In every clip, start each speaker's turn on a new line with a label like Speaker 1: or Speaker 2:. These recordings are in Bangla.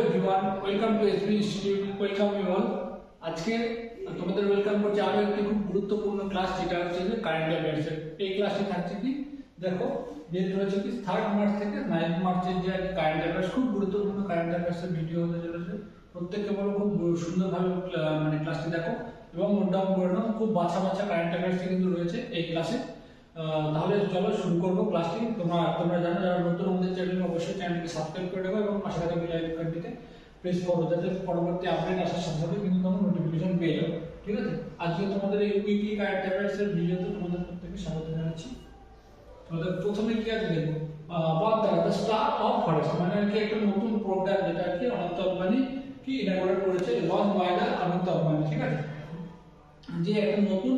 Speaker 1: Everyone, welcome to SB institute. Welcome you all. আজকে তোমাদের ওয়েলকাম করছি আরো একটি খুব গুরুত্বপূর্ণ ক্লাস, যেটা হচ্ছে যে কারেন্ট অ্যাফেয়ার্স। এই ক্লাসটি থাকছে কি, দেখো যেহেতু রয়েছে কি 3 মার্চ থেকে 9 মার্চের যে কারেন্ট অ্যাফেয়ার্স, খুব গুরুত্বপূর্ণ কারেন্ট অ্যাফেয়ার্সের ভিডিও হতে চলেছে। প্রত্যেককে বলো খুব সুন্দরভাবে মানে ক্লাসটি দেখো এবং নোট ডাউন করে নাও। খুব বাছা বাছা কারেন্ট অ্যাফেয়ার্স কিন্তু রয়েছে এই ক্লাসে। তাহলে চলো শুরু করবো ক্লাসটি। তোমরা জানো, যারা নতুন আমাদের চ্যানেলে অবশ্যই চ্যানেলটি সাবস্ক্রাইব করে রাখো এবং পাশে থাকা বেল আইকনটিতে প্রেস করো, যাতে পরবর্তী আপডেট আসার সাথে সাথে কিন্তু তোমরা নোটিফিকেশন পেয়ে যাও। ঠিক আছে, আজকে তোমাদের এই উইকলি কারেন্ট অ্যাফেয়ার্স এর ভিডিওতে তোমাদের প্রত্যেককে স্বাগত জানাচ্ছি। তোমাদের প্রথমে কি আছে দেখো, দ্য স্টার অফ ফরেস্ট, মানে কি একটা নতুন প্রোগ্রাম যেটা কি অনন্ত আম্বানি কি ইনাগরেট করেছে, লঞ্চ বাই দ্য অনন্ত আম্বানি। ঠিক আছে, যে একটা নতুন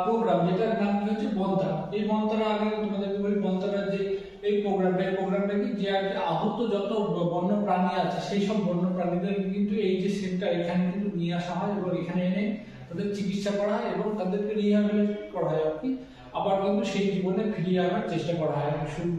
Speaker 1: প্রোগ্রাম যেটার নাম কি হচ্ছে বনতারা। এই বনতারা আগে তোমাদেরকে বলি, বনতারার যে এই প্রোগ্রামটা কি, যে আহত যত বন্য প্রাণী আছে সেই সব বন্য প্রাণীদের কিন্তু এই যে সেন্টার এখানে কিন্তু নিয়ে আসা হয় এবং এখানে এনে তাদের চিকিৎসা করা হয় এবং তাদেরকে রিহ্যাবিলিটেট করা হয় আর কি। আবার কিন্তু সেই জীবনে ফিরিয়ে আনার চেষ্টা করা হয়,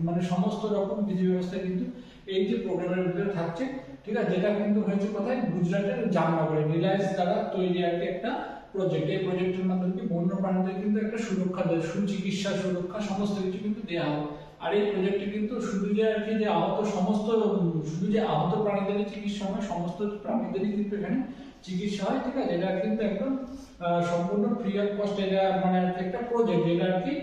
Speaker 1: মানে সমস্ত রকম বিধি ব্যবস্থা কিন্তু এই যে প্রোগ্রামের ভিতরে থাকছে। ঠিক আছে, যেটা কিন্তু হয়েছে কোথায়, গুজরাটের জামনগরে রিলায়েন্স দ্বারা তৈরি আর কি একটা প্রজেক্ট। এই প্রজেক্টের মাধ্যমে বন্য প্রাণীদের কিন্তু একটা সুরক্ষা দেয়, সুচিকিৎসা, সুরক্ষা সমস্ত কিছু কিন্তু দেওয়া হবে। আর এই প্রজেক্টে কিন্তু শুধু যে আর কি যে শুধু যে আহত প্রাণীদের চিকিৎসা হয়, সমস্ত প্রাণীদেরই কিন্তু এখানে চিকিৎসা হয়। ঠিক আছে, এটা কিন্তু একদম সম্পূর্ণ ফ্রি অফ কস্ট। এটা মানে একটা প্রজেক্ট যেটা আর কি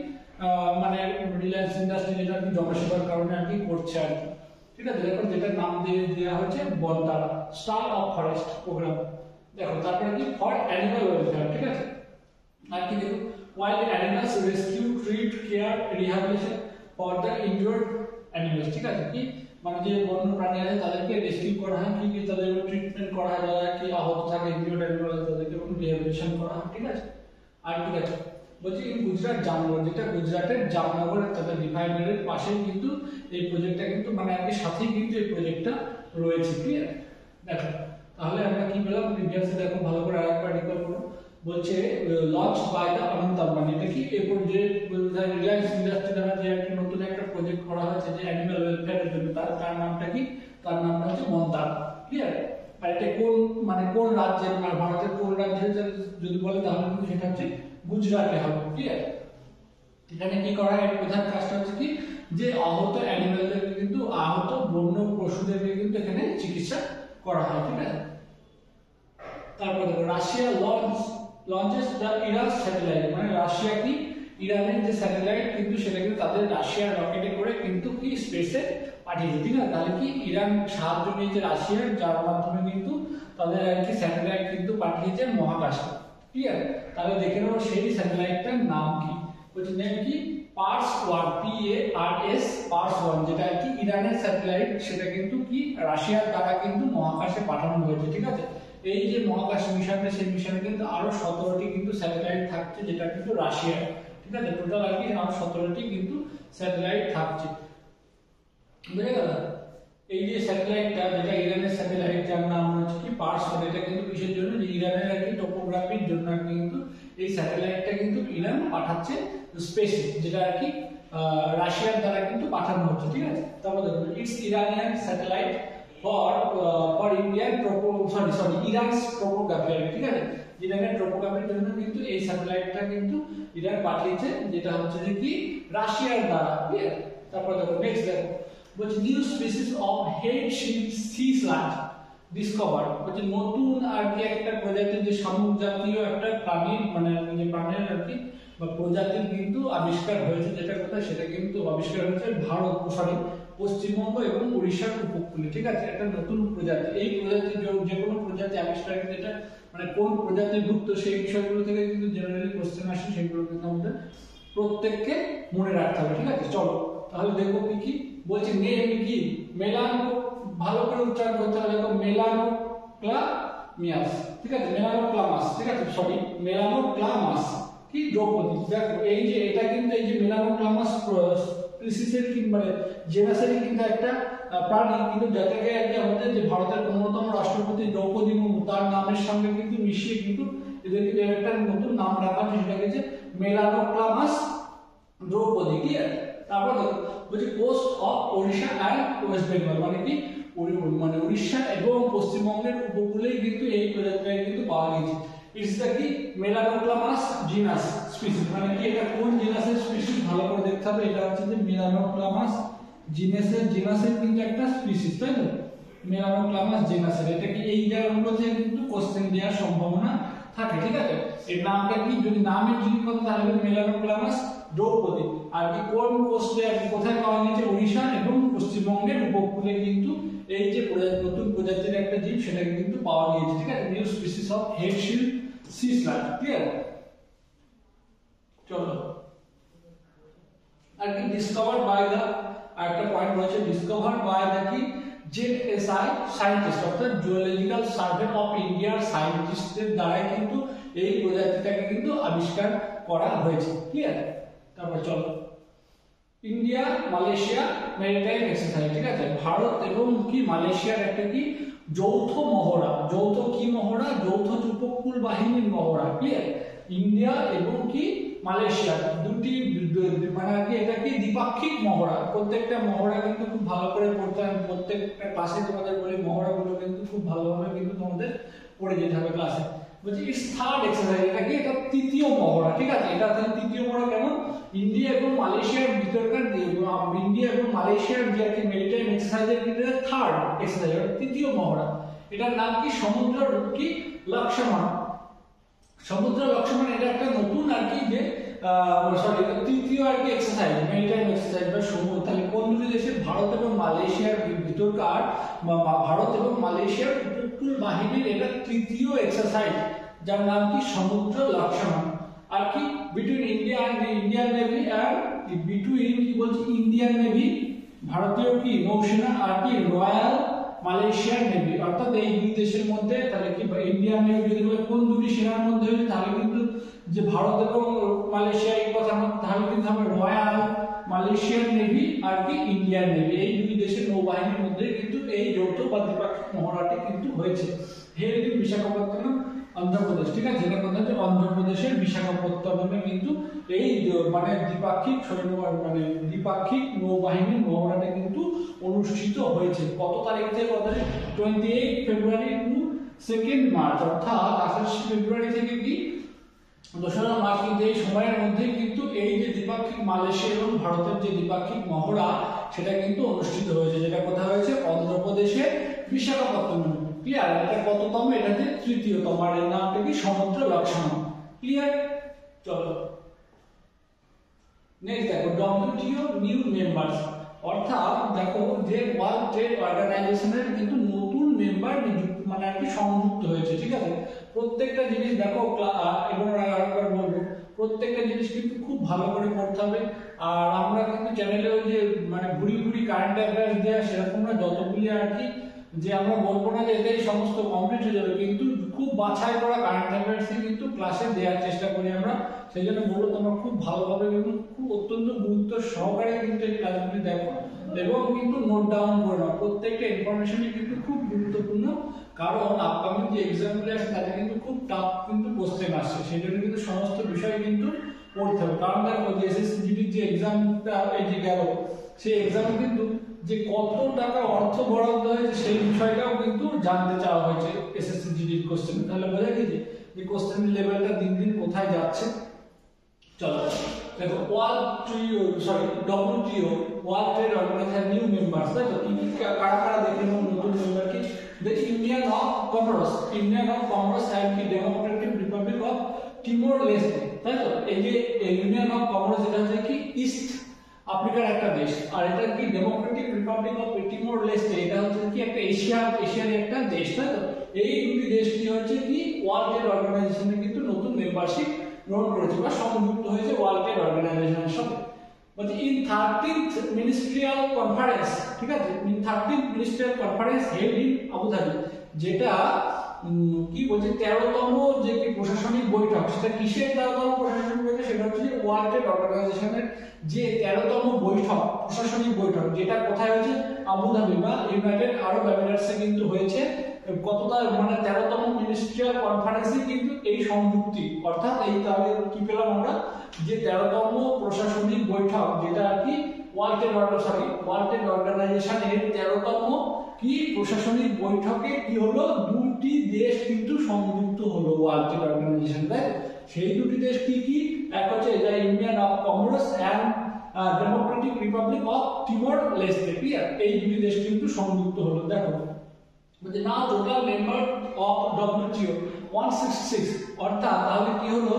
Speaker 1: মানে রিলায়েন্স ইন্ডাস্ট্রি যেটা আর কি জনসেবার কারণে আর কি করছে আর কি। ঠিক আছে, দেখো যেটার নাম দিয়ে দেওয়া হচ্ছে Vantara star of forest programme. দেখো তারপরে কি, ফর অ্যানিমাল ওয়েলফেয়ার। ঠিক আছে, আর কি দেখো, wild animals rescue, treat, care, rehabilitation for the injured animals. ঠিক আছে, কি মানে যে বন্য প্রাণী আছে তাদেরকে রেস্কিউ করা হয়, কি তাদের ট্রিটমেন্ট করা হয়, যারা কি আহত থাকে ইনজুর্ড অ্যানিমাল তাদেরকে রিহ্যাবিলিটেশন করা হয়। ঠিক আছে, আর ঠিক আছে বলছি গুজরাট জামনগর, যেটা গুজরাটের জামনগর তাদের রিফাইনারির পাশেই কিন্তু এই প্রজেক্টটা কিন্তু মানে আর কি সাথেই কিন্তু এই প্রজেক্টটা রয়েছে। ক্লিয়ার? দেখো তাহলে আমরা কি পেলাম, প্রিভিয়াসে দেখো ভালো করে আরেকবার রিকল করো। বলছে লঞ্চ বাই দ্য অনন্ত আম্বানি, এটা কি এই প্রজেক্ট রিলায়েন্স ইন্ডাস্ট্রি দ্বারা যে একটা নতুন একটা প্রজেক্ট করা হয়েছে যে অ্যানিমাল ওয়েলফেয়ারের জন্য, তার নামটা কি, তার নামটা হচ্ছে বনতারা। ক্লিয়ার? আর এটা কোন রাজ্যের, মানে ভারতের কোন রাজ্যে যদি বলে তাহলে কিন্তু সেটা হচ্ছে গুজরাটে হবে। ক্লিয়ার? এখানে কি করা হয়, প্রধান কাজটা হচ্ছে কি, যে আহত অ্যানিমালদেরকে কিন্তু, আহত বন্য পশুদেরকে কিন্তু এখানে চিকিৎসা করা হয়। ঠিক আছে, তারপর দেখো Russia launches the Iran satellite, মানে রাশিয়া কি ইরানের যে স্যাটেলাইট কিন্তু সেটা কিন্তু তাদের রাশিয়ার রকেটে করে কিন্তু কি স্পেসে পাঠিয়েছে। ঠিক আছে, তাহলে কি ইরান সাহায্য নিয়েছে রাশিয়ার, যার মাধ্যমে কিন্তু তাদের আর কি স্যাটেলাইট কিন্তু পাঠিয়েছে মহাকাশে। ক্লিয়ার? তাহলে দেখে নেবো সেই স্যাটেলাইটটার নাম কি। বলছে নেম কি, পার্স-1, PARS পার্স-1, যেটা আর কি ইরানের স্যাটেলাইট, সেটা কিন্তু কি রাশিয়ার দ্বারা কিন্তু মহাকাশে পাঠানো হয়েছে। ঠিক আছে, এই যে মহাকাশ মিশনটা, সেই মিশনে কিন্তু আরো 17টি কিন্তু স্যাটেলাইট থাকছে, যেটা কিন্তু রাশিয়ার। ঠিক আছে, টোটাল আর কি আরো 17টি কিন্তু স্যাটেলাইট থাকছে। বুঝে গেল? এই যে স্যাটেলাইটটা, যেটা ইরানের স্যাটেলাইট, যার নাম হচ্ছে কি পার্স-1, এটা কিন্তু কিসের জন্য, যে ইরানের আর কি টোপোগ্রাফির জন্য কিন্তু এই স্যাটেলাইটটা কিন্তু ইরান পাঠাচ্ছে স্পেসে, যেটা আর কি রাশিয়ার দ্বারা কিন্তু পাঠানো হচ্ছে। ঠিক আছে, তারপর দেখুন it's Iranian satellite for Indian Iran's topography. ঠিক আছে, ইরানের ট্রোপোগ্রাফির জন্য কিন্তু এই স্যাটেলাইটটা কিন্তু ইরান পাঠিয়েছে, যেটা হচ্ছে যে কি রাশিয়ার দ্বারা। ঠিক আছে, তারপর দেখো নেক্সট দেখো, বলছে নিউ স্পিসিস অফ হেড শিপ সি স্লাট ডিসকভার। বলছে নতুন আর কি একটা প্রজাতির যে শামুক জাতীয় একটা প্রাণীর, মানে যে প্রাণীর আর কি বা প্রজাতির কিন্তু আবিষ্কার হয়েছে, যেটা কথা সেটা কিন্তু আবিষ্কার হয়েছে পশ্চিমবঙ্গ এবং উড়িষ্যার উপকূলে। ঠিক আছে, একটা নতুন প্রজাতি। এই প্রজাতি যে কোনো প্রজাতি আবিষ্কার, যেটা মানে কোন প্রজাতিভুক্ত সেই বিষয়গুলো থেকে কিন্তু জেনারেলি কোশ্চেন আসে, সেগুলো কিন্তু আমাদের প্রত্যেককে মনে রাখতে হবে। ঠিক আছে, চলো তাহলে দেখো কি কি বলছে। নেম কি, মেলানো, ভালো করে উচ্চারণ করতে হবে। দেখো মেলানোক্লামিয়াস। ঠিক আছে, মেলানোক্লামাস। ঠিক আছে, সরি মেলানোক্লামাস কি দ্রৌপদী। দেখো এই যে এটা কিন্তু এই যে মেলানোক্লামাস স্পিসিসের কি মানে জেনাসেরই কিন্তু একটা প্রাণী, কিন্তু যাদেরকে আর কি আমাদের যে ভারতের 15তম রাষ্ট্রপতি দ্রৌপদী মুর্মু তার নামের সঙ্গে কিন্তু মিশিয়ে কিন্তু এদেরকে একটা নতুন নাম রাখা হয়েছে, সেটা হচ্ছে মেলানোক্লামাস দ্রৌপদী। কি তারপর বলছি coast of Odisha and West Bengal, মানে কি মানে উড়িষ্যা এবং পশ্চিমবঙ্গের উপকূলেই কিন্তু এই প্রজাতিটাকে কিন্তু পাওয়া গেছে। ইটস দ্য কি মেলানোক্লামাস জিনাস স্পিসিস, মানে কি এটা কোন জিনাসের স্পিসিস ভালো করে দেখতে হবে। এটা হচ্ছে যে মেলানোক্লামাস জিনাসের কিন্তু একটা স্পিসিস, তাই তো, মেলানোক্লামাস জিনাসের। এটা কি এই জায়গাগুলো থেকে কিন্তু কোশ্চেন দেওয়ার সম্ভাবনা থাকে, ঠিক আছে। এর নামটা কি, যদি নামের যদি কথা তাহলে মেলানোক্লামাস দ্রৌপদী। আর কি কোন কোস্টে আর কোথায় পাওয়া গেছে, উড়িষ্যা এবং পশ্চিমবঙ্গের উপকূলে কিন্তু এই যে নতুন প্রজাতির একটা জীব সেটাকে কিন্তু পাওয়া গিয়েছে, ঠিক আছে। New species of head shield sea slug, clear. চলো আর কি ডিসকভারড বাই দা, একটা পয়েন্ট রয়েছে, ডিসকভারড বাই দা কি জেএসআই সায়েন্টিস্ট, অর্থাৎ জিওলজিক্যাল সার্ভে অফ ইন্ডিয়ার সায়েন্টিস্টদের দ্বারাই কিন্তু এই প্রজাতিটাকে কিন্তু আবিষ্কার করা হয়েছে, ক্লিয়ার। তারপর চলো ইন্ডিয়া মালয়েশিয়া মেরিটাইম এক্সারসাইজ, ঠিক আছে। ভারত এবং কি মালয়েশিয়ার একটা কি যৌথ মহড়া, যৌথ কি মহড়া, যৌথ উপকূল বাহিনীর মহড়া, ক্লিয়ার। ইন্ডিয়া এবং কি মালয়েশিয়া দুটি মানে কি এটা কি দ্বিপাক্ষিক মহড়া। প্রত্যেকটা মহড়া কিন্তু খুব ভালো করে পড়তে হবে, প্রত্যেকটা ক্লাসে তোমাদের বলি মহড়াগুলো কিন্তু খুব ভালোভাবে কিন্তু তোমাদের পড়ে যেতে হবে ক্লাসে। বলছি ইটস থার্ড এক্সারসাইজ, এটা কি এটা তৃতীয় মহড়া, ঠিক আছে। এটা তাহলে তৃতীয় মহড়া কেমন, ইন্ডিয়া এবং মালয়েশিয়ার ভিতরকার ইন্ডিয়া এবং মালয়েশিয়ার যে একটা মেরিটাইম এক্সারসাইজের ভিতরে থার্ড এক্সারসাইজ, তৃতীয় মহড়া। এটার নাম কি সমুদ্র কি লক্ষ্যমান, সমুদ্র লক্ষ্যমান। এটা একটা নতুন আর কি যে সরি তৃতীয় আর কি এক্সারসাইজ, মেরিটাইম এক্সারসাইজ বা সমুদ্র। তাহলে কোন দুটি দেশের, ভারত এবং মালয়েশিয়ার ভিতরকার ভারত এবং মালয়েশিয়ার উপকূল বাহিনীর এটা তৃতীয় এক্সারসাইজ, যার নাম কি সমুদ্র লক্ষ্যমান। আর কি between India and Indian navy, আর বিটুইন কি বলছি ইন্ডিয়ান নেভি ভারতীয় কি নৌসেনা আর কি রয়্যাল মালয়েশিয়ান নেভি, অর্থাৎ এই দুই দেশের মধ্যে। তাহলে কি ইন্ডিয়ান নেভি যদি বলে কোন দুটি সেনার মধ্যে হয়েছে, তাহলে কিন্তু যে ভারত এবং মালয়েশিয়া এই কথা, তাহলে কিন্তু হবে রয়্যাল মালয়েশিয়ান নেভি আর কি ইন্ডিয়ান নেভি, এই দুই দেশের নৌবাহিনীর মধ্যে কিন্তু এই যৌথ বা দ্বিপাক্ষিক মহড়াটি কিন্তু হয়েছে। হেল্ড ইন বিশাখাপত্তনম অন্ধ্রপ্রদেশ, ঠিক আছে। যেটা কথা হচ্ছে অন্ধ্রপ্রদেশের বিশাখাপত্তনমে কিন্তু এই মানে দ্বিপাক্ষিক সৈন্য মানে দ্বিপাক্ষিক নৌবাহিনীর মহড়াটা কিন্তু অনুষ্ঠিত হয়েছে। কত তারিখ থেকে কত তারিখ, 28 ফেব্রুয়ারি টু 2 মার্চ, অর্থাৎ 28 ফেব্রুয়ারি থেকে কি 2রা মার্চ, কিন্তু এই সময়ের মধ্যে কিন্তু এই যে দ্বিপাক্ষিক মালয়েশিয়া এবং ভারতের যে দ্বিপাক্ষিক মহড়া সেটা কিন্তু অনুষ্ঠিত হয়েছে। যেটা কোথায় হয়েছে, অন্ধ্রপ্রদেশে বিশাখাপত্তনম, ক্লিয়ার। এটা কততম, এটাতে তৃতীয়তম, আর এর নামটা কি সমুদ্র লক্ষ্যমান, ক্লিয়ার। চলো নেক্সট দেখো ডব্লিউটিও নিউ মেম্বার্স, অর্থাৎ দেখো যে ওয়ার্ল্ড ট্রেড অর্গানাইজেশনের কিন্তু নতুন মেম্বার মানে আর কি সংযুক্ত হয়েছে, ঠিক আছে। প্রত্যেকটা জিনিস দেখো এবার আরেকবার বলবো, প্রত্যেকটা জিনিস কিন্তু খুব ভালো করে পড়তে হবে। আর আমরা কিন্তু চ্যানেলে ওই যে মানে ঘুরি ঘুরি কারেন্ট অ্যাফেয়ার্স দেওয়া সেরকম না, যতগুলি আর কি যে আমরা বলবো না যে এটাই সমস্ত কমপ্লিট হয়ে যাবে, কিন্তু খুব বাছাই করা কারেন্ট অ্যাফেয়ার্সই কিন্তু ক্লাসে দেওয়ার চেষ্টা করি আমরা। সেই জন্য বলবো তোমরা খুব ভালোভাবে এবং খুব অত্যন্ত গুরুত্ব সহকারে কিন্তু এই ক্লাসগুলি দেখো এবং কিন্তু নোট ডাউন করে নাও। প্রত্যেকটা ইনফরমেশনই কিন্তু খুব গুরুত্বপূর্ণ, কারণ আপকামিং যে এক্সামগুলি আসে তাতে কিন্তু খুব টাফ কিন্তু কোশ্চেন আসছে, সেই জন্য কিন্তু সমস্ত বিষয় কিন্তু পড়তে হবে। কারণ দেখো যে এসএসসি যে এক্সামটা এই যে গেল, সেই এক্সামে কিন্তু যে কত টাকা অর্থ বরাদ্দ হয়েছে সেই বিষয়টাও কিন্তু জানতে চাওয়া হয়েছে এসএসসি জিডির কোশ্চেন। তাহলে বোঝা গেছে যে কোশ্চেন লেভেলটা দিন দিন কোথায় যাচ্ছে। চলো দেখো WTO world trade organisation new members, তাই তো কি কারা কারা দেখে নেব নতুন মেম্বার কি, the Union of Comoros and the Democratic Republic of Timor Leste, তাই তো। এই যে ইউনিয়ন অফ কমরস এটা হচ্ছে কি ইস্ট আফ্রিকার একটা দেশ, আর এটা কি ডেমোক্রেটিক রিপাবলিক অফ টিমোর লেস্টে এটা হচ্ছে কি একটা এশিয়ার একটা দেশ, তাই তো। এই দুটি দেশ কি হচ্ছে কি ওয়ার্ল্ড ট্রেড অর্গানাইজেশনে কিন্তু নতুন মেম্বারশিপ গ্রহণ করেছে বা সংযুক্ত হয়েছে ওয়ার্ল্ড ট্রেড অর্গানাইজেশনের সাথে। বলছে ইন 13th মিনিস্ট্রিয়াল কনফারেন্স, ঠিক আছে, in 13th ministerial conference held in Abu Dhabi, যেটা কি বলছে 13তম যে কি প্রশাসনিক বৈঠক, সেটা কিসের 13তম প্রশাসনিক বৈঠক, সেটা হচ্ছে ওয়ার্ল্ড ট্রেড অর্গানাইজেশনের যে 13তম বৈঠক, প্রশাসনিক বৈঠক, যেটা কোথায় হয়েছে আবুধাবি বা ইউনাইটেড আরব এমিরেটসে কিন্তু হয়েছে। কতটা মানে 13তম মিনিস্ট্রিয়াল কনফারেন্সে কিন্তু এই সংযুক্তি, অর্থাৎ এই তাহলে কি পেলাম আমরা যে 13তম প্রশাসনিক বৈঠক, যেটা আর কি ওয়ার্ল্ড ট্রেড অর্গানাইজেশনের 13তম কি প্রশাসনিক বৈঠকে কি হলো, দুটি দেশ কিন্তু সংযুক্ত হলো ওয়ার্ল্ড ট্রেড অর্গানাইজেশন। সেই দুটি দেশ কি কি, এক হচ্ছে the Union of Comoros and Democratic Republic of Timor Leste. Clear, এই দুটি দেশ কিন্তু সংযুক্ত হলো। দেখো বলছে now total member of WTO 166, অর্থাৎ তাহলে কি হলো,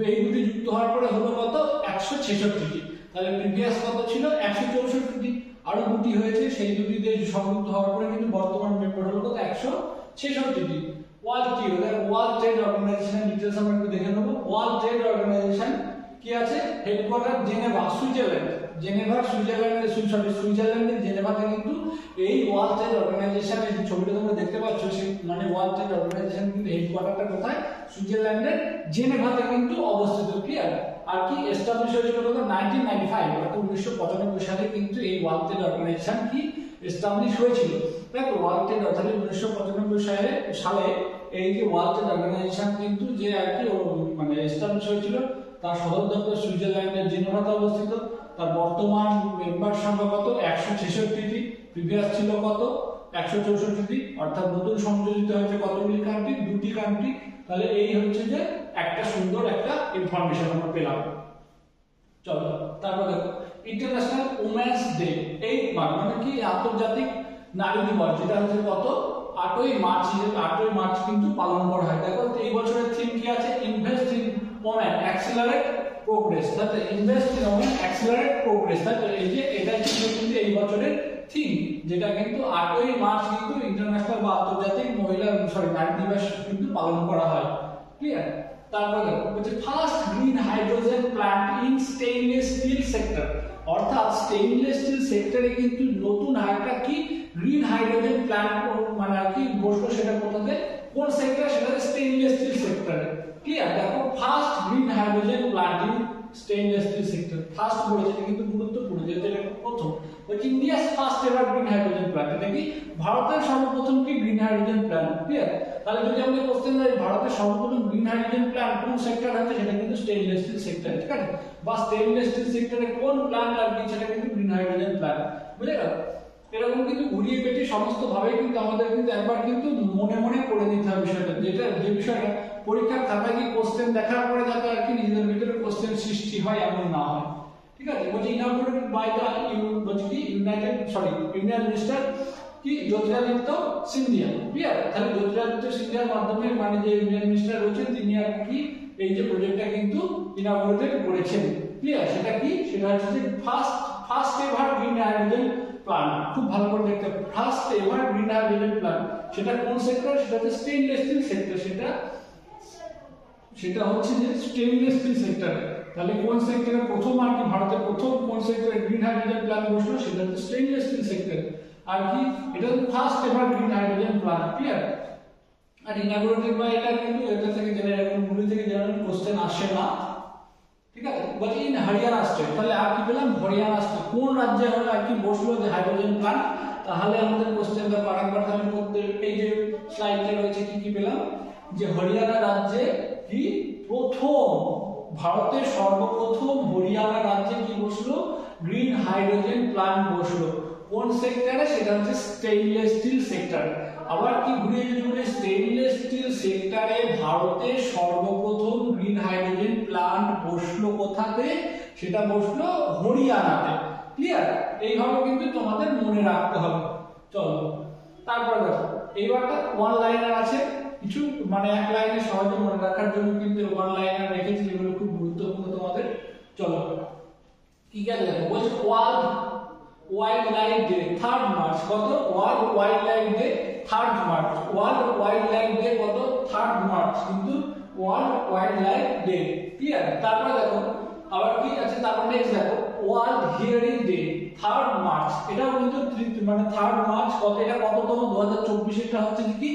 Speaker 1: এই দুটি যুক্ত হওয়ার পরে হলো কত, 166টি। তাহলে প্রিভিয়াস কত ছিল, 164টি। আরো দুটি হয়েছে, সেই দুটি দেশ সংযুক্ত হওয়ার পরে কিন্তু বর্তমান মেম্বার হলো কত, 166টি। ওয়ার্ল্ড ট্রেড অর্গানাইজেশনের ডিটেইলস আমরা একটু দেখে নেব। ওয়ার্ল্ড ট্রেড অর্গানাইজেশন কি আছে, হেডকোয়ার্টার জেনেভা, সুইজারল্যান্ডের জেনেভাতে কিন্তু এই ওয়ার্ল্ড ট্রেড অর্গানাইজেশনের যে ছবিটা তোমরা দেখতে পাচ্ছ, সেই মানে ওয়ার্ল্ড ট্রেড অর্গানাইজেশন কিন্তু হেডকোয়ার্টারটা কোথায়, সুইজারল্যান্ডের জেনেভাতে কিন্তু অবস্থিত। ক্লিয়ার, আর কি এস্টাবলিশ হয়েছিল কত, 1995 অর্থাৎ 1995 সালে কিন্তু এই ওয়ার্ল্ড ট্রেড অর্গানাইজেশন কি এস্টাবলিশ হয়েছিল। দেখো ওয়ার্ল্ড ট্রেড অর্থাৎ 1995 সালে এই যে ওয়ার্ল্ড ট্রেড অর্গানাইজেশন কিন্তু যে আর কি মানে এস্টাবলিশ হয়েছিল, তার সদর দপ্তর সুইজারল্যান্ডের জেনেভাতে অবস্থিত। তার বর্তমান মেম্বার সংখ্যা কত, 166টি। প্রিভিয়াস ছিল কত, 164টি। অর্থাৎ নতুন সংযোজিত হয়েছে কতগুলি কান্ট্রি, দুটি কান্ট্রি। তাহলে এই হচ্ছে যে একটা সুন্দর একটা ইনফরমেশন আমরা পেলাম। চলো তারপর দেখো ইন্টারন্যাশনাল উমেন্স ডে, এই মানে কি আন্তর্জাতিক নারী দিবস, যেটা হচ্ছে কত, 8ই মার্চ কিন্তু পালন করা হয়। দেখো এই বছরের থিম কি আছে, invest in women accelerate progress. তাহলে invest in women accelerate progress, তাহলে এই যে এটা কিন্তু এই বছরের থিম, যেটা কিন্তু 8ই মার্চ কিন্তু ইন্টারন্যাশনাল বা আন্তর্জাতিক নারী দিবস কিন্তু পালন করা হয়। ক্লিয়ার, তারপরে দেখো হচ্ছে first green hydrogen plant in stainless steel sector, অর্থাৎ স্টেইনলেস স্টিল সেক্টরে কিন্তু নতুন একটা কি গ্রিন হাইড্রোজেন প্ল্যান্ট মানে কি বসলো, সেটা কোথাতে, কোন সেক্টর, সেটা স্টেইনলেস স্টিল সেক্টরে। ক্লিয়ার, দেখো first green hydrogen plant in stainless steel sector, first বলেছে, এটা কিন্তু গুরুত্বপূর্ণ, যেটা প্রথম হচ্ছে India's first ever green hydrogen plant, এটা কি ভারতের সর্বপ্রথম কি গ্রিন হাইড্রোজেন প্ল্যান্ট। ক্লিয়ার, তাহলে যদি আমাদের কোশ্চেন দেয় ভারতের সর্বপ্রথম গ্রিন হাইড্রোজেন প্ল্যান্ট কোন সেক্টর আছে, সেটা কিন্তু স্টেইনলেস স্টিল সেক্টর, ঠিক আছে, বা স্টেইনলেস স্টিল সেক্টরে কোন প্ল্যান্ট আর কি, সেটা কিন্তু গ্রিন হাইড্রোজেন প্ল্যান্ট। বুঝে গেল, এরকম কিন্তু ঘুরিয়ে পেটিয়ে সমস্ত ভাবে কিন্তু আমাদের কিন্তু একবার কিন্তু মনে মনে করে নিতে হবে বিষয়টা, যেটা যে বিষয়টা পরীক্ষার খাতায় কি কোশ্চেন দেখার পরে যাতে আর কি নিজেদের ভিতরে কোশ্চেন সৃষ্টি হয় এমন না হয়। ঠিক আছে, বলছি ইনঅগ্রেটেড বাই দ্য ইউনিয়ন মিনিস্টার কি জ্যোতিরাদিত্য সিন্ধিয়া। ক্লিয়ার, তাহলে জ্যোতিরাদিত্য সিন্ধিয়ার মাধ্যমে মানে যে ইউনিয়ন মিনিস্টার রয়েছেন তিনি আর কি এই যে প্রজেক্টটা কিন্তু ইনঅগ্রেটেড করেছেন। ক্লিয়ার, সেটা কি, সেটা হচ্ছে যে first ever green hydrogen plant. খুব ভালো করে দেখতে হবে, first ever green hydrogen plant, সেটা কোন সেক্টর, সেটা হচ্ছে স্টেইনলেস স্টিল সেক্টর, সেটা হচ্ছে যে স্টেইনলেস স্টিল সেক্টরে। তাহলে কোন সেক্টরে প্রথম আর কি ভারতের প্রথম কোন সেক্টরে গ্রিন হাইড্রোজেন প্ল্যান্ট বসলো, সেটা হচ্ছে স্টেইনলেস স্টিল সেক্টর। আর কি এটা হচ্ছে first ever green hydrogen plant. Clear, আর ইনঅগ্রেটেড বাই, এটা কিন্তু এটা থেকে জেনারেল গুলি থেকে জেনারেল কোশ্চেন আসে না। ঠিক আছে, বলছি ইন হরিয়ানা স্টেট, তাহলে আর কি পেলাম, হরিয়ানা স্টেট কোন রাজ্যে হলো আর কি বসলো যে হাইড্রোজেন প্ল্যান্ট। তাহলে আমাদের কোশ্চেনটা আরেকবার তাহলে এই যে স্লাইডে রয়েছে কি কি পেলাম, যে হরিয়ানা রাজ্যে কি প্রথম, ভারতের সর্বপ্রথম হরিয়ানা রাজ্যে কি বসলো, গ্রিন হাইড্রোজেন প্ল্যান্ট বসলো। কোন সেক্টরে, সেটা হচ্ছে স্টেইনলেস স্টিল সেক্টর। আবার কি ঘুরিয়ে যদি স্টেইনলেস স্টিল সেক্টরে ভারতের সর্বপ্রথম গ্রিন হাইড্রোজেন প্ল্যান্ট বসলো কোথাতে, সেটা বসলো হরিয়ানাতে। ক্লিয়ার, এইভাবে কিন্তু তোমাদের মনে রাখতে হবে। চলো তারপর দেখো এইবারটা ওয়ান লাইনার আছে, কিছু মানে এক লাইনে সহজে মনে রাখার জন্য কিন্তু ওয়ান লাইনার রেখেছি, যেগুলো খুব গুরুত্বপূর্ণ তোমাদের। চলো কি কি আছে দেখো, বলছে World Wildlife Day 3rd March, কত, World Wildlife Day 3rd March, World Wildlife Day কত, 3rd মার্চ কিন্তু World Wildlife Day. Clear, তারপরে দেখো আবার কি আছে, তারপরে নেক্সট দেখো world Hearing day 3rd March, এটাও কিন্তু মানে 3rd মার্চ কত, এটা কততম, 2024 এটা হচ্ছে কি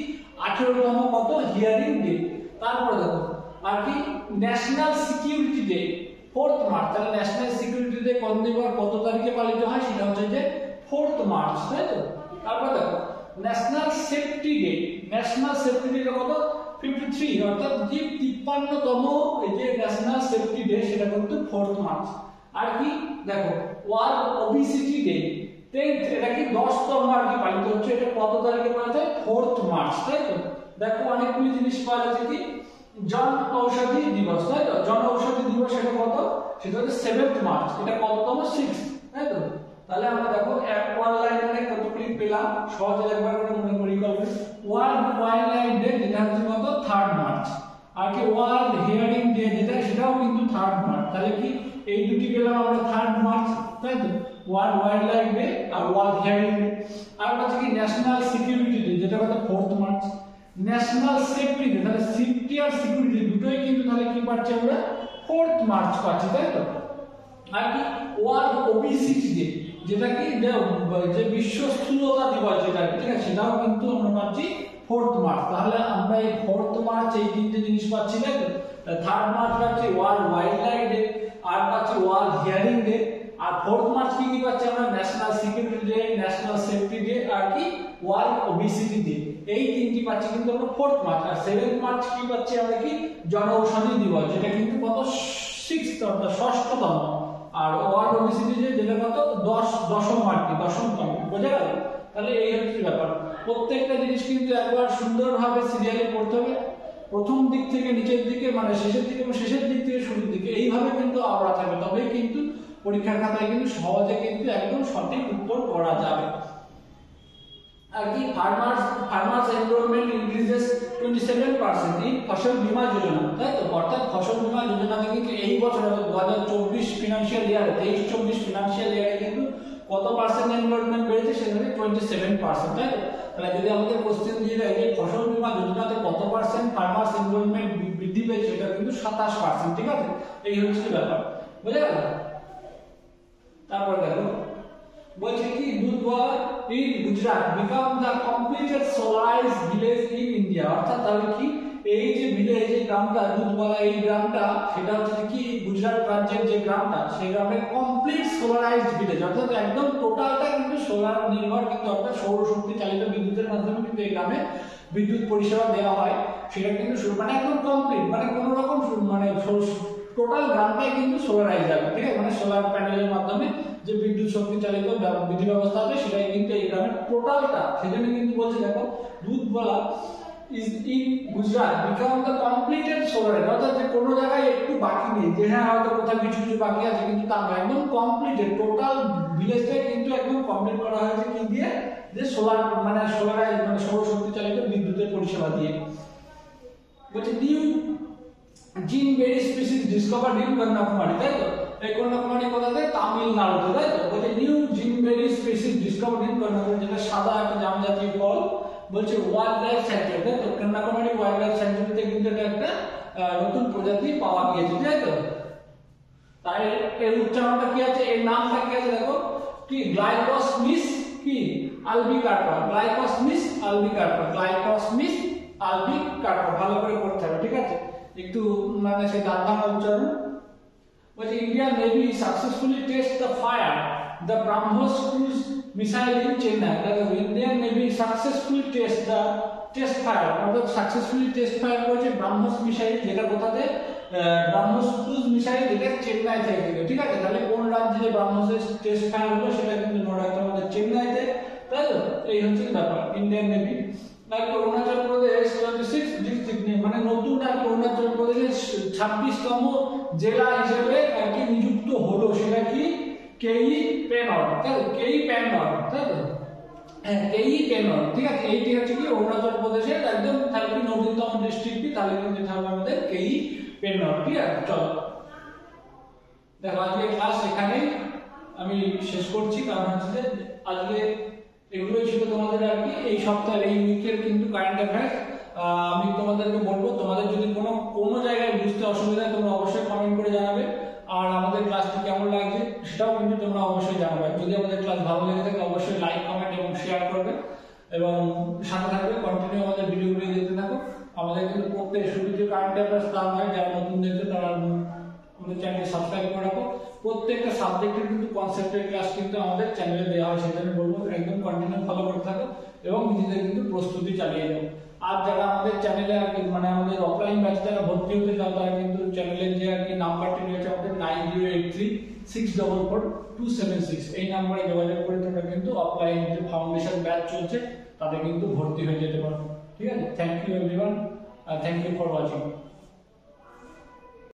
Speaker 1: 18তম কত হিয়ারিং ডে। তারপরে দেখো আর কি national Security day 4th March, তাহলে ন্যাশনাল সিকিউরিটি ডে কত তারিখে পালিত হয়, সেটা হচ্ছে যে 4th মার্চ, তাই তো। তারপর দেখো national Safety day, National Safety day কত, 53, অর্থাৎ যে 53তম এই যে ন্যাশনাল সেফটি ডে, সেটা কিন্তু 4th মার্চ। আর কি দেখো ওয়ার্ল্ড ওবিসিটি ডে 10th, এটা কি 10তম আর কি পালিত হচ্ছে। এটা কত তারিখে পালিত হয়? 4th মার্চ, তাই তো। দেখো অনেকগুলি জিনিস পাওয়া যাচ্ছে কি জন ঔষধি দিবস, তাই তো। জন ঔষধি দিবস এটা কত? সেটা হচ্ছে 7th মার্চ। এটা কততম? 6th, তাই তো। তাহলে আমরা দেখো ওয়ান লাইনে কতগুলি পেলাম, সহজে একবার করে মনে করি করবে। ওয়ার্ল্ড ওয়াইল্ড লাইফ ডে যেটা হচ্ছে কত? 3rd March. আর কি ওয়ার্ল্ড হিয়ারিং ডে যেটা, সেটাও কিন্তু 3rd মার্চ। তাহলে কি এই দুটি পেলাম আমরা 3rd মার্চ, তাই তো। ওয়ার্ল্ড ওয়াইল্ড লাইফ ডে আর ওয়ার্ল্ড হিয়ারিং ডে। আর হচ্ছে কি ন্যাশনাল সিকিউরিটি ডে যেটা কত? 4th March. National Safety day, তাহলে সেফটি আর সিকিউরিটি দুটোই কিন্তু তাহলে কি পাচ্ছি আমরা? 4th মার্চ পাচ্ছি, তাই তো। আর কি ওয়ার্ল্ড ওবিসিটি ডে যেটা কি যে বিশ্ব স্থূলতা দিবস যেটা, ঠিক আছে, সেটাও কিন্তু আমরা পাচ্ছি 4th মার্চ। তাহলে আমরা এই 4th মার্চ এই তিনটে জিনিস পাচ্ছি, তাই তো। 3rd মার্চ পাচ্ছি ওয়ার্ল্ড ওয়াইল্ড লাইফ ডে, আর পাচ্ছি ওয়ার্ল্ড হিয়ারিং ডে, আর 4th মার্চ কি পাচ্ছি আমরা? National Security Day, National Safety Day, আর কি ওয়ার্ল্ড ওবিসিটি ডে। এই তিনটি পাচ্ছি কিন্তু আমরা 4th মার্চ। আর 7th মার্চ কি পাচ্ছি আমরা? কি জনঔষধি দিবস যেটা কিন্তু কত? 6th, অর্থাৎ 6ষ্ঠতম। আর ওয়ার্ল্ড ওবিসিটি ডে যেটা কত? 10ম মার্চ, 10তম। বোঝা গেল? তাহলে এই হচ্ছে ব্যাপার। প্রত্যেকটা জিনিস কিন্তু একবার সুন্দরভাবে সিরিয়ালি পড়তে হবে, প্রথম দিক থেকে নিচের দিকে, মানে শেষের দিকে এবং শেষের দিক থেকে শুরুর দিকে, এইভাবে কিন্তু আওড়া থাকবে। তবেই কিন্তু পরীক্ষার খাতায় কিন্তু সহজে কিন্তু একদম সঠিক উত্তর করা যাবে। আর কি ফার্মার্স এনরোলমেন্ট ইনক্রিজেস 27% ইন ফসল বীমা যোজনা, তাই তো। অর্থাৎ ফসল বীমা যোজনাতে কিন্তু এই বছর 2024 ফিনান্সিয়াল ইয়ারে, 23-24 ফিনান্সিয়াল ইয়ারে কিন্তু কত পার্সেন্ট এনরোলমেন্ট বেড়েছে? সেখানে 27%, তাই তো। তাহলে যদি আমাদের কোশ্চেন দিয়ে দেয় যে ফসল বীমা যোজনাতে কত পার্সেন্ট ফার্মার্স এনরোলমেন্ট বৃদ্ধি পেয়েছে, এটা কিন্তু 27%, ঠিক আছে। এই হচ্ছে ব্যাপার, বুঝা গেল? তারপর দেখো বলছে কি Dudhwala in Gujarat became the completed solarized village in India. অর্থাৎ তাহলে কি এই যে ভিলেজ, এই গ্রামটা দুধওয়ালা, এই গ্রামটা সেটা হচ্ছে কি গুজরাট রাজ্যের যে গ্রামটা, সেই গ্রামে কমপ্লিট সোলারাইজড ভিলেজ, অর্থাৎ একদম টোটালটা কিন্তু সোলার নির্ভর, কিন্তু অর্থাৎ সৌরশক্তি চালিত বিদ্যুতের মাধ্যমে কিন্তু এই গ্রামে বিদ্যুৎ পরিষেবা দেওয়া হয়। সেটা কিন্তু মানে একদম কমপ্লিট, মানে কোনো রকম মানে টোটাল গ্রামটাই কিন্তু সোলারাইজ হবে, ঠিক আছে। মানে সোলার প্যানেলের মাধ্যমে যে বিদ্যুৎ শক্তি চালিত বিধি ব্যবস্থা হবে, সেটাই কিন্তু এই গ্রামের টোটালটা। সেজন্য কিন্তু বলছে দেখো Dudhwala is in Gujarat became the completed solarize, অর্থাৎ যে কোনো জায়গায় একটু বাকি নেই, যে হ্যাঁ হয়তো কোথাও কিছু কিছু বাকি আছে, কিন্তু তা নয়, একদম কমপ্লিটেড টোটাল ভিলেজটাই কিন্তু একদম কমপ্লিট করা হয়েছে কি দিয়ে? যে সোলার, মানে সোলারাইজ, মানে সৌরশক্তি চালিত বিদ্যুতের পরিষেবা দিয়ে। বলছে নিউ জিন বেরি স্পিসিস ডিসকভার্ড ইন কন্যাকুমারী, তাই তো। এই কন্যাকুমারী কোথাতে? তামিলনাড়ুতে, তাই তো। বলছে নিউ জিন বেরি স্পিসিস ডিসকভার্ড ইন কন্যাকুমারী, যেটা সাদা একটা জাম জাতীয় ফল। বলছে ওয়াইল্ড লাইফ স্যাংচুয়ারি, তাই তো। কন্যাকুমারী ওয়াইল্ড লাইফ স্যাংচুয়ারিতে কিন্তু এটা একটা নতুন প্রজাতি পাওয়া গিয়েছে, তাই তো। তাই এর উচ্চারণটা কি আছে? এর নামটা কি আছে দেখো, কি গ্লাইকোসমিস কি আলবিকার্পা, গ্লাইকোসমিস আলবিকার্পা, গ্লাইকোসমিস আলবিকার্পা। ভালো করে পড়তে হবে, ঠিক আছে। একটু মানে সেই দাঁত ভাঙা উচ্চারণ। বলছে Indian navy successfully test the fire the BrahMos cruise missile in Chennai. Indian navy successfully test fire, অর্থাৎ সাকসেসফুলি টেস্ট ফায়ার করেছে ব্রাহ্মস মিসাইল, যেটা কোথাতে? ব্রাহ্মস ক্রুজ মিসাইল, যেটা চেন্নাই থেকে, ঠিক আছে। তাহলে কোন রাজ্যে ব্রাহ্মসের টেস্ট ফায়ার হলো সেটা কিন্তু মনে রাখতে আমাদের চেন্নাইতে, তাই তো। এই হচ্ছে ব্যাপার Indian navy. Arunachal Pradesh 26 district নিয়ে, মানে নতুন আর অরুণাচল প্রদেশের 26তম জেলা হিসেবে আর কি নিযুক্ত হলো, সেটা কি কেই পেনর, তাই তো। কেই পেনর, তাই তো। হ্যাঁ কেই পেনর, ঠিক আছে। এইটি হচ্ছে কি অরুণাচল প্রদেশের একদম তাহলে কি নতুনতম ডিস্ট্রিক্ট, তাহলে কিন্তু এটা হবে আমাদের কেই পেনর, ঠিক আছে। চলো দেখো আজকে ক্লাস এখানেই আমি শেষ করছি, কারণ হচ্ছে যে আজকে এগুলোই ছিল তোমাদের আর কি এই সপ্তাহের, এই উইকের কিন্তু কারেন্ট অ্যাফেয়ার্স। আমি তোমাদেরকে বলবো, তোমাদের যদি কোনো জায়গায় বুঝতে অসুবিধা হয় তোমরা অবশ্যই কমেন্ট করে জানাবে। আর আমাদের ক্লাসটি কেমন লাগছে সেটাও কিন্তু তোমরা অবশ্যই জানাবে। যদি আমাদের ক্লাস ভালো লেগে থাকে অবশ্যই লাইক, কমেন্ট এবং শেয়ার করবে, এবং সাথে থাকবে, কন্টিনিউ আমাদের ভিডিওগুলো দেখতে থাকো। আমাদের কিন্তু প্রত্যেক শুরু যে কারেন্ট অ্যাফেয়ার্স তা হয়, যারা নতুন দেখছে তারা আমাদের চ্যানেল সাবস্ক্রাইব করে রাখো। প্রত্যেকটা সাবজেক্টের কিন্তু কনসেপ্টের ক্লাস কিন্তু আমাদের চ্যানেলে দেওয়া হয়, সেজন্য বলবো একদম কন্টিনিউ ফলো করতে থাকো এবং নিজেদের কিন্তু প্রস্তুতি চালিয়ে যাও। আর যারা আমাদের চ্যানেলে আর কি মানে আমাদের অফলাইন ব্যাচ যারা ভর্তি হতে চাও, তারা কিন্তু চ্যানেলের যে আর কি নাম্বারটি রয়েছে আমাদের 644276 এই নম্বরে যোগাযোগ করে তোমরা কিন্তু অফলাইন যে ফাউন্ডেশন ব্যাচ চলছে তাতে কিন্তু ভর্তি হয়ে যেতে পারো। ঠিক আছে, thank you everyone, thank you for watching.